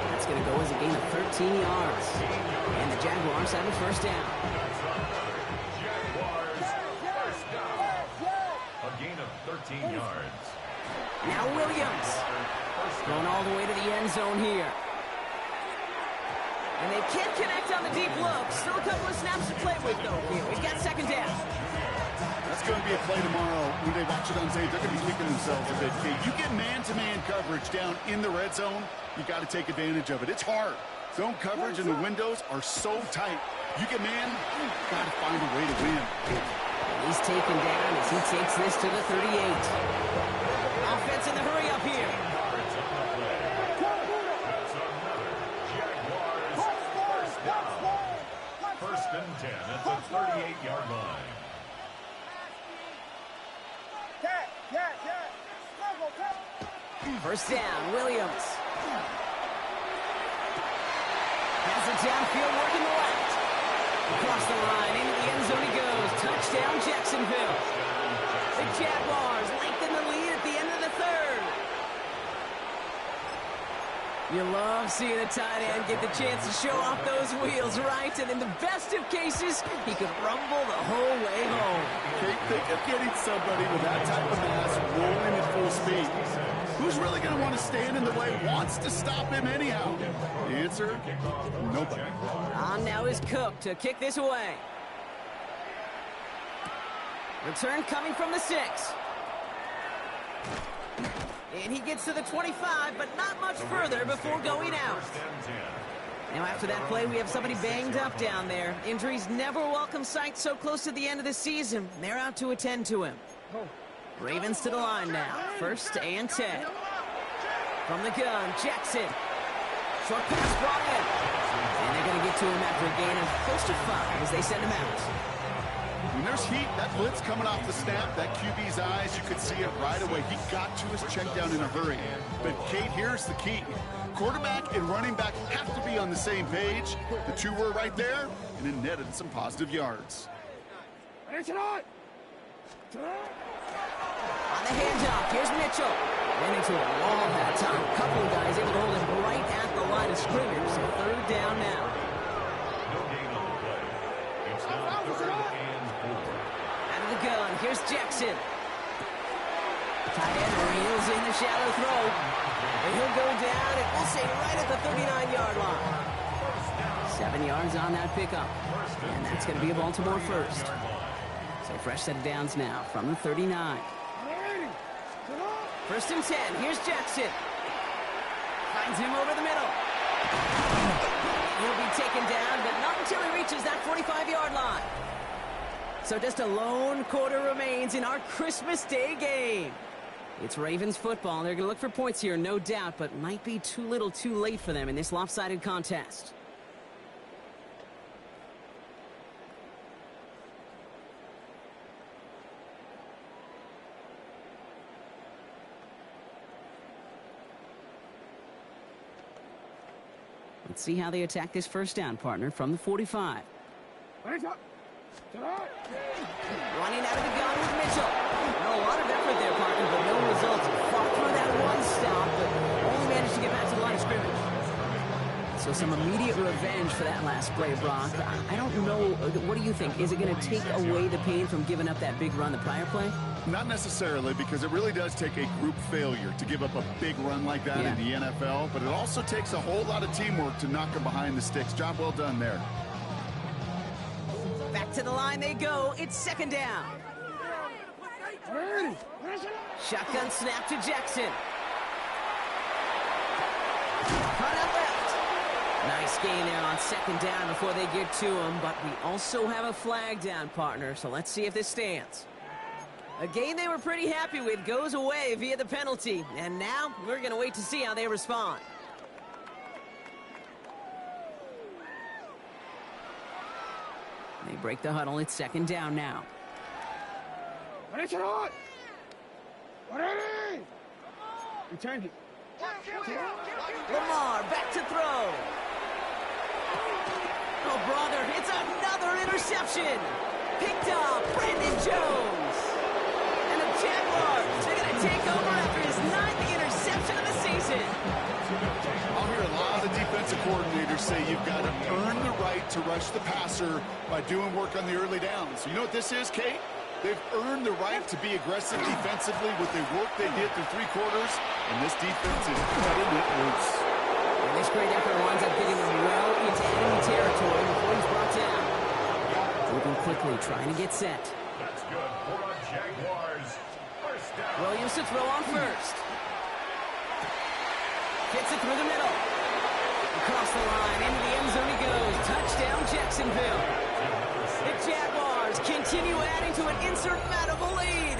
That's going to go as a gain of 13 yards. And the Jaguars have a first down. A gain of 13 yards. Now Williams. Going all the way to the end zone here. And they can't connect on the deep look. Still a couple of snaps to play with, though, here. We've got second down. That's going to be a play tomorrow. When they watch it on tape, they're going to be kicking themselves a bit. Okay, you get man-to-man coverage down in the red zone, you got to take advantage of it. It's hard. Zone coverage and the windows are so tight. You get man, you've got to find a way to win. He's taken down as he takes this to the 38. Offense in the hurry up here. That's another Jaguars first down. First and 10 at the 38-yard line. First down, Williams. Has it downfield, working the left. Across the line, into the end zone he goes. Touchdown, Jacksonville. The Jaguars lengthen the lead at the end of the third. You love seeing a tight end get the chance to show off those wheels, right? And in the best of cases, he could rumble the whole way home. Think of getting somebody with that type of mass rolling at full speed. Who's really going to want to stand in the way, wants to stop him anyhow? The answer, nobody. On now is Cook to kick this away. Return coming from the 6. And he gets to the 25, but not much further before going out. Now after that play, we have somebody banged up down there. Injuries never a welcome sight so close to the end of the season. They're out to attend to him. Ravens to the line now. First and 10. From the gun, Jackson. Short pass brought in. And they're going to get to him after a gain of close to 5 as they send him out. When there's heat, that blitz coming off the snap, that QB's eyes, you could see it right away. He got to his check down in a hurry. But, Kate, here's the key. Quarterback and running back have to be on the same page. The two were right there, and it netted some positive yards. On the handoff, here's Mitchell. Ran into a wall that time. A couple of guys able to hold him right at the line of scrimmage. So third down now. No gain on the play. It's now 3rd and 4. Out of the gun, here's Jackson. Tight end reels in the shallow throw. And he'll go down, and we'll say right at the 39-yard line. 7 yards on that pickup. And that's going to be a Baltimore first. So fresh set of downs now from the 39. 1st and 10. Here's Jackson. Finds him over the middle. He'll be taken down, but not until he reaches that 45-yard line. So just a lone quarter remains in our Christmas Day game. It's Ravens football. They're going to look for points here, no doubt, but might be too little too late for them in this lopsided contest. Let's see how they attack this first down, partner, from the 45. Running out of the gun with Mitchell. A lot of effort there, partner, but no results. Fought through that one stop, but only managed to get back to the line of scrimmage. So some immediate revenge for that last play, Brock. I don't know. What do you think? Is it going to take away the pain from giving up that big run the prior play? Not necessarily, because it really does take a group failure to give up a big run like that in the NFL, but it also takes a whole lot of teamwork to knock them behind the sticks. Job well done there. Back to the line they go. It's 2nd down. Shotgun snap to Jackson. Cut out left. Nice gain there on 2nd down before they get to him, but we also have a flag down, partner, so let's see if this stands. A game they were pretty happy with goes away via the penalty, and now we're going to wait to see how they respond. They break the huddle. It's 2nd down now. Lamar back to throw. Oh, brother, it's another interception. Picked up Brandon Jones. And the Jaguars, they're going to take over after his 9th interception of the season. I'll hear a lot of defensive coordinators say you've got to earn the right to rush the passer by doing work on the early downs. You know what this is, Kate? They've earned the right to be aggressive defensively with the work they did through 3 quarters, and this defense is cutting it loose. And this great effort winds up getting him well into enemy territory before he's brought down. Moving quickly, trying to get set. That's good for our Jaguars. 1st down. Williams to throw on first. Gets it through the middle. Across the line, into the end zone he goes. Touchdown, Jacksonville. The Jaguars continue adding to an insurmountable lead.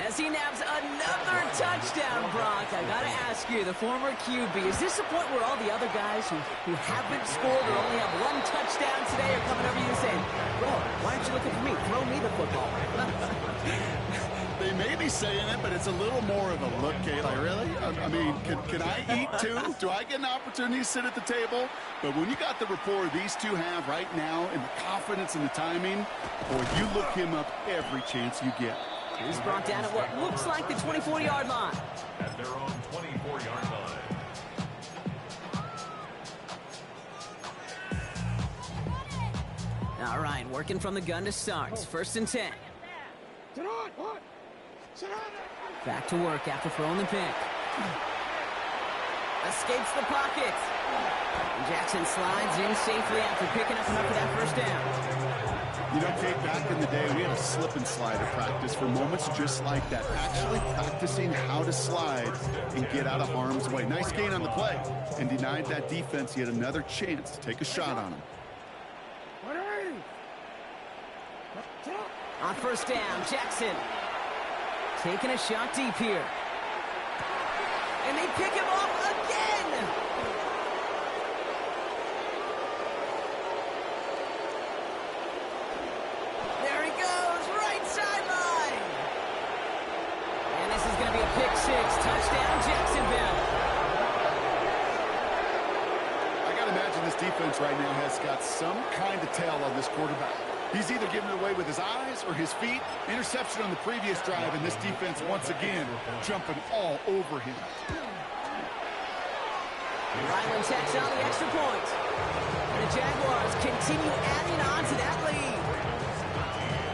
As he nabs another touchdown, Brock, I gotta ask you, the former QB, is this the point where all the other guys who haven't scored or only have 1 touchdown today are coming over you and saying, bro, why aren't you looking for me? Throw me the football. They may be saying it, but it's a little more of a look, Kayla. Really? I mean, can I eat too? Do I get an opportunity to sit at the table? But when you got the rapport these two have right now and the confidence and the timing, boy, you look him up every chance you get. He's brought down at what looks like the 24-yard line. At their own 24-yard line. All right, working from the gun to start. 1st and 10. Back to work after throwing the pick. Escapes the pocket. And Jackson slides in safely after picking up enough of that 1st down. You know, Kate, back in the day, we had a slip and slide at practice for moments just like that. Actually practicing how to slide and get out of harm's way. Nice gain on the play. And denied that defense yet another chance to take a shot on him. On 1st down, Jackson taking a shot deep here. And they pick him off again. defense right now has got some kind of tail on this quarterback. He's either giving it away with his eyes or his feet. Interception on the previous drive, and this defense once again jumping all over him. Ryland tacks on the extra point. And the Jaguars continue adding on to that lead.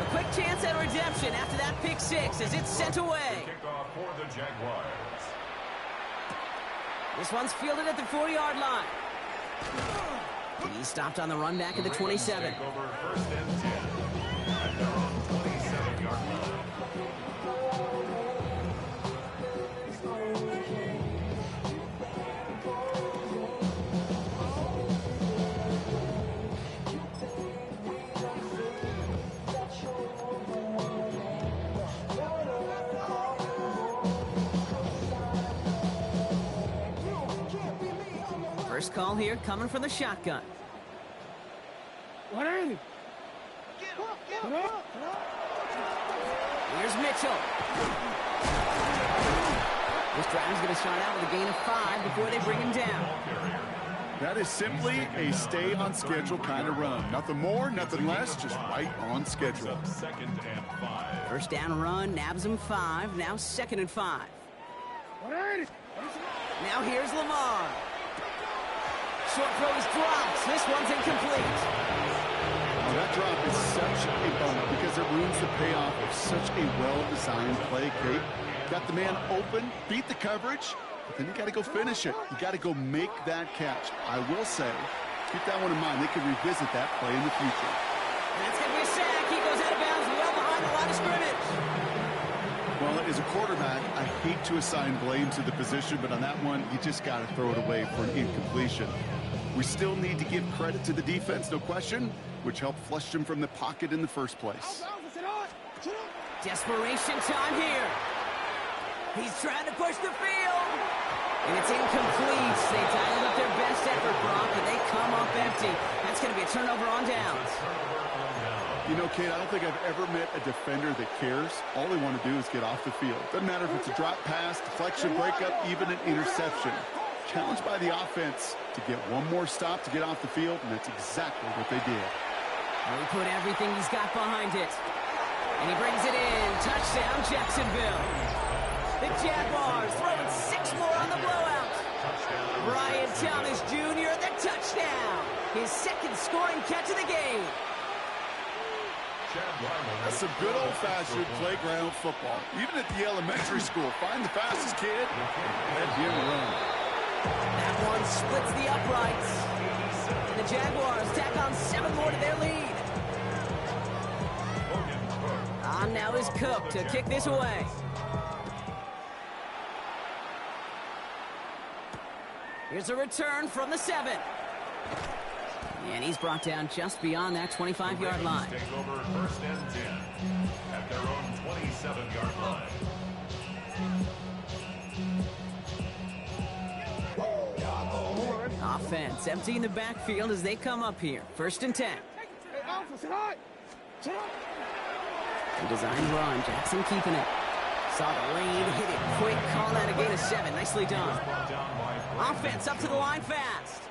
A quick chance at redemption after that pick six as it's sent away. Kickoff for the Jaguars. This one's fielded at the 40-yard line. He stopped on the run back at the 27. Take over first and 10 at their own 27-yard line. First call here coming from the shotgun. What is it? Here's Mitchell. This drive is going to start out with a gain of 5 before they bring him down. That is simply a stay on schedule kind of run. Nothing more, nothing less, just right on schedule. Second and 5. First down run, nabs him 5. Now second and 5. What is it? Now here's Lamar. Short throw is dropped. This one's incomplete. Oh, that drop is such a bummer because it ruins the payoff of such a well-designed play, Kate. Got the man open, beat the coverage, but then you got to go finish it. You got to go make that catch. I will say, keep that one in mind. They can revisit that play in the future. And that's going to be a sack. He goes out of bounds well behind the line of scrimmage. Well, as a quarterback, I hate to assign blame to the position, but on that one, you just got to throw it away for an incompletion. We still need to give credit to the defense, no question, which helped flush him from the pocket in the first place. Desperation time here. He's trying to push the field. And it's incomplete. They dialed up their best effort, Brock, but they come up empty. That's going to be a turnover on downs. You know, Kate, I don't think I've ever met a defender that cares. All they want to do is get off the field. Doesn't matter if it's a drop pass, deflection, breakup, even an interception. Challenged by the offense to get one more stop to get off the field, and that's exactly what they did. And he put everything he's got behind it. And he brings it in. Touchdown, Jacksonville. The Jaguars throwing 6 more on the blowout. Brian Thomas Jr., the touchdown. His second scoring catch of the game. That's some good old-fashioned playground football. Even at the elementary school, find the fastest kid and let him run. That one splits the uprights. And the Jaguars tack on 7 more to their lead. On now is Cook to kick this away. Here's a return from the 7. And he's brought down just beyond that 25-yard line. Take over first and 10 at their own 27-yard line. Offense emptying the backfield as they come up here. First and 10. A designed run. Jackson keeping it. Saw the lane, hit it quick. Call that a gain of 7. Nicely done. Offense up to the line fast.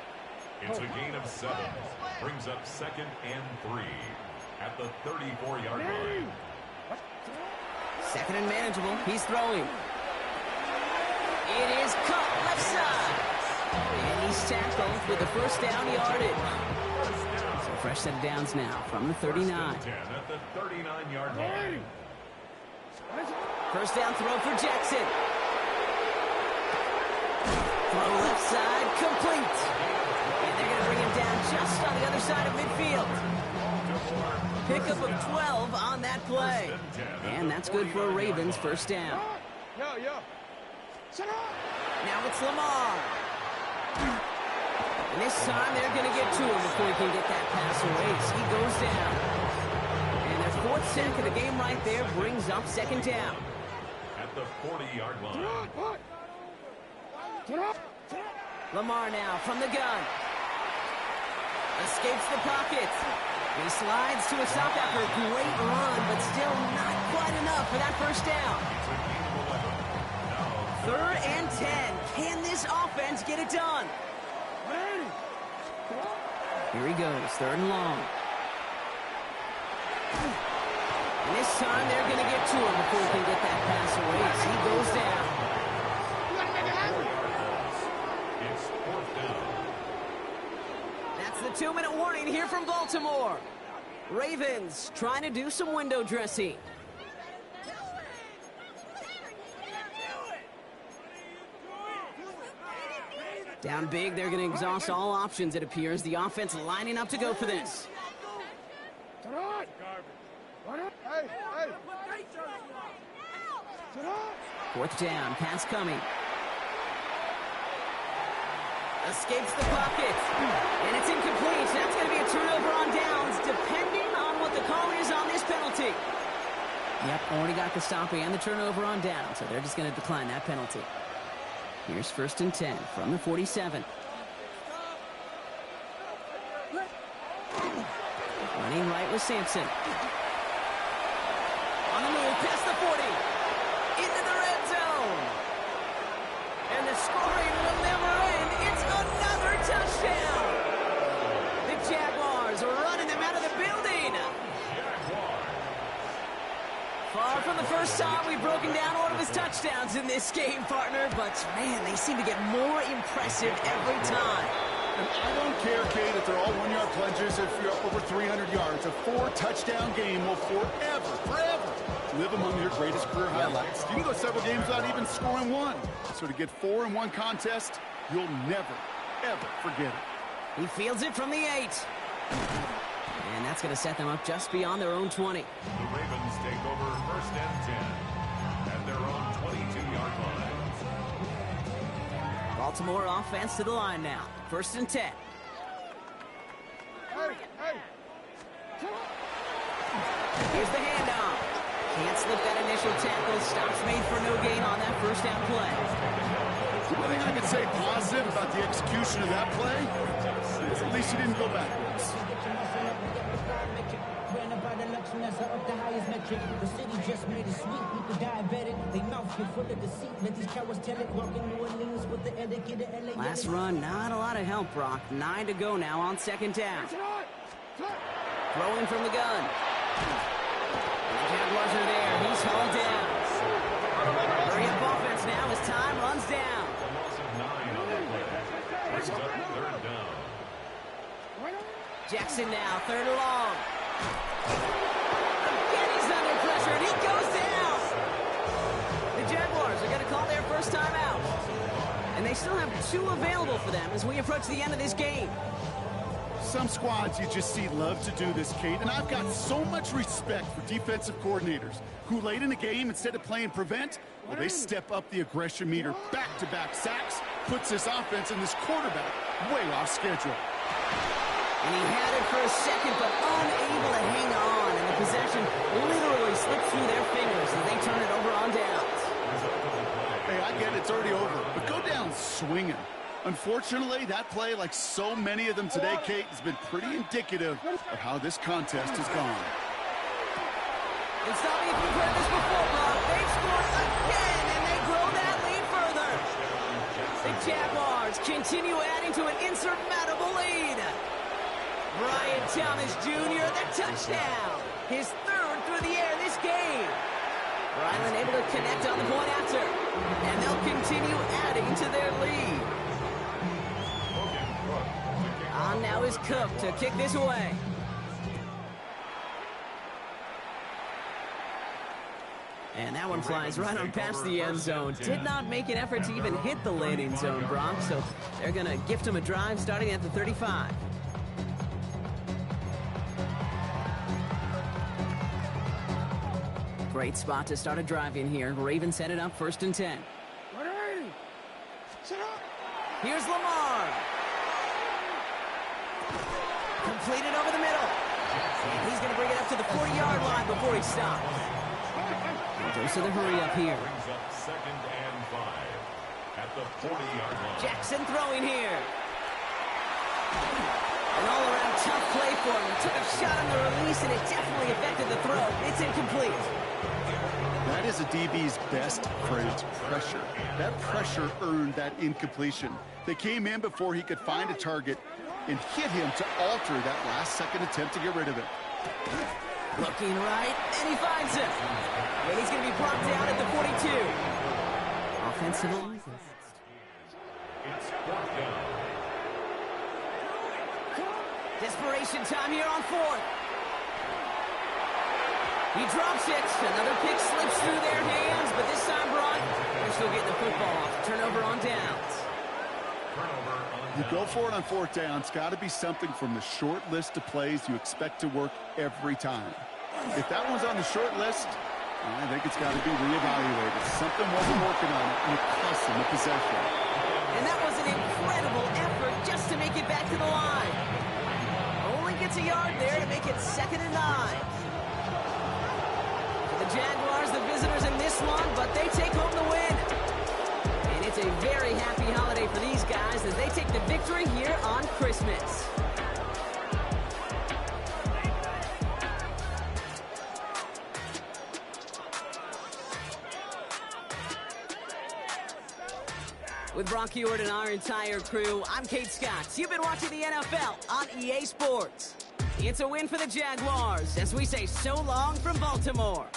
It's a gain of 7. Brings up second and 3 at the 34-yard line. Second and manageable. He's throwing. It is caught left side. And he's tackled with the first down yardage. So fresh set of downs now from the 39. First and 10 at the 39-yard line. First down throw for Jackson. Throw left side, complete. And they're going to bring him down just on the other side of midfield. Pickup of 12 on that play. And that's good for a Ravens first down. Now it's Lamar. And this time they're going to get to him before he can get that pass away. So he goes down. And their 4th sack of the game right there brings up second down. At the 40-yard line. Lamar now from the gun. Escapes the pocket. He slides to a stop after a great run, but still not quite enough for that first down. 3rd and 10. Can this offense get it done? Here he goes, 3rd and long. And this time they're going to get to him before he can get that pass away as he goes down. It's 4th down. That's the 2-minute warning here from Baltimore. Ravens trying to do some window dressing. Down big, they're going to exhaust all options, it appears. The offense lining up to go for this. Fourth down, pass coming. Escapes the pocket. And it's incomplete. That's going to be a turnover on downs, depending on what the call is on this penalty. Yep, already got the stop and the turnover on down, so they're just going to decline that penalty. Here's 1st and 10 from the 47. Running right with Sampson. On the move, past the 40. Into the red zone. And the scoring will never end. It's another touchdown. The Jaguars are running them out of the building. Far from the first time we've broken down one of his touchdowns in this game, partner. But, man, they seem to get more impressive every time. And I don't care, Kate, if they're all 1-yard plungers, if you're over 300 yards. A 4-touchdown game will forever live among your greatest career highlights. You can go several games without even scoring one. So to get 4 in one contest, you'll never, ever forget it. He fields it from the 8. And that's going to set them up just beyond their own 20. The Ravens take over 1st and 10 at their own 22-yard line. Baltimore offense to the line now. 1st and 10. Here's the handoff. Can't slip that initial tackle. Stops made for no gain on that 1st down play. One thing I could say positive about the execution of that play is at least he didn't go backwards. The highest metric, the city just made it sweet. People diabetic, they mouth get full of deceit. Let these cowards tell it. Walking New Orleans with the etiquette of LA. Last run, not a lot of help, Brock. 9 to go now on 2nd down. Throwing from the gun. The Jaguars are there. He's hauled down. Hurry up offense now as time runs down. A loss of 9 on that play. Brings up 3rd down. Jackson now, 3rd and long. Again, he's under pressure, and he goes down. The Jaguars are going to call their first time out. And they still have 2 available for them as we approach the end of this game. Some squads you just see love to do this, Kate, and I've got so much respect for defensive coordinators who late in the game, instead of playing prevent, well, they step up the aggression meter. Back-to-back sacks puts this offense and this quarterback way off schedule. And he had it for a second, but unable to hang on. And the possession literally slipped through their fingers as they turn it over on downs. Hey, I get it, it's already over, but go down swinging. Unfortunately, that play, like so many of them today, Kate, has been pretty indicative of how this contest has gone. It's not even prepared this before, Brock. They've scored again, and they grow that lead further. The Jaguars continue adding to an insurmountable lead. Brian Thomas Jr., the touchdown. His 3rd through the air this game. Ryland able to connect on the point after. And they'll continue adding to their lead. On now is Cook to kick this away. And that one flies right on past the end zone. Did not make an effort to even hit the landing zone, Brock. So they're going to gift him a drive starting at the 35. Great spot to start a drive in here. Ravens set it up 1st and 10. Here's Lamar. Completed over the middle. And he's going to bring it up to the 40-yard line before he stops. Goes to the hurry up here. Brings up 2nd and 5 at the 40-yard line. Jackson throwing here. An all-around tough play for him. He took a shot on the release, and it definitely affected the throw. It's incomplete. That is a DB's best phrase, pressure. That pressure earned that incompletion. They came in before he could find a target. and hit him to alter that last-second attempt to get rid of it. Looking right, and he finds it. And he's going to be brought down at the 42. Offensive line. It's fourth down. Desperation time here on fourth. He drops it. Another pick slips through their hands, but this time, Braun, they're still getting the football off. Turnover on downs. You go for it on fourth down. It's got to be something from the short list of plays you expect to work every time. If that one's on the short list, I think it's got to be reevaluated. Something wasn't working on it, and it cost him a possession. And that was an incredible effort just to make it back to the line. Only gets a yard there to make it 2nd and 9. For the Jaguars, the visitors in this one, but they take home the win. And it's a very happy holiday for these guys as they take the victory here on Christmas. With Brock Ewart and our entire crew, I'm Kate Scott. You've been watching the NFL on EA Sports. It's a win for the Jaguars as we say so long from Baltimore.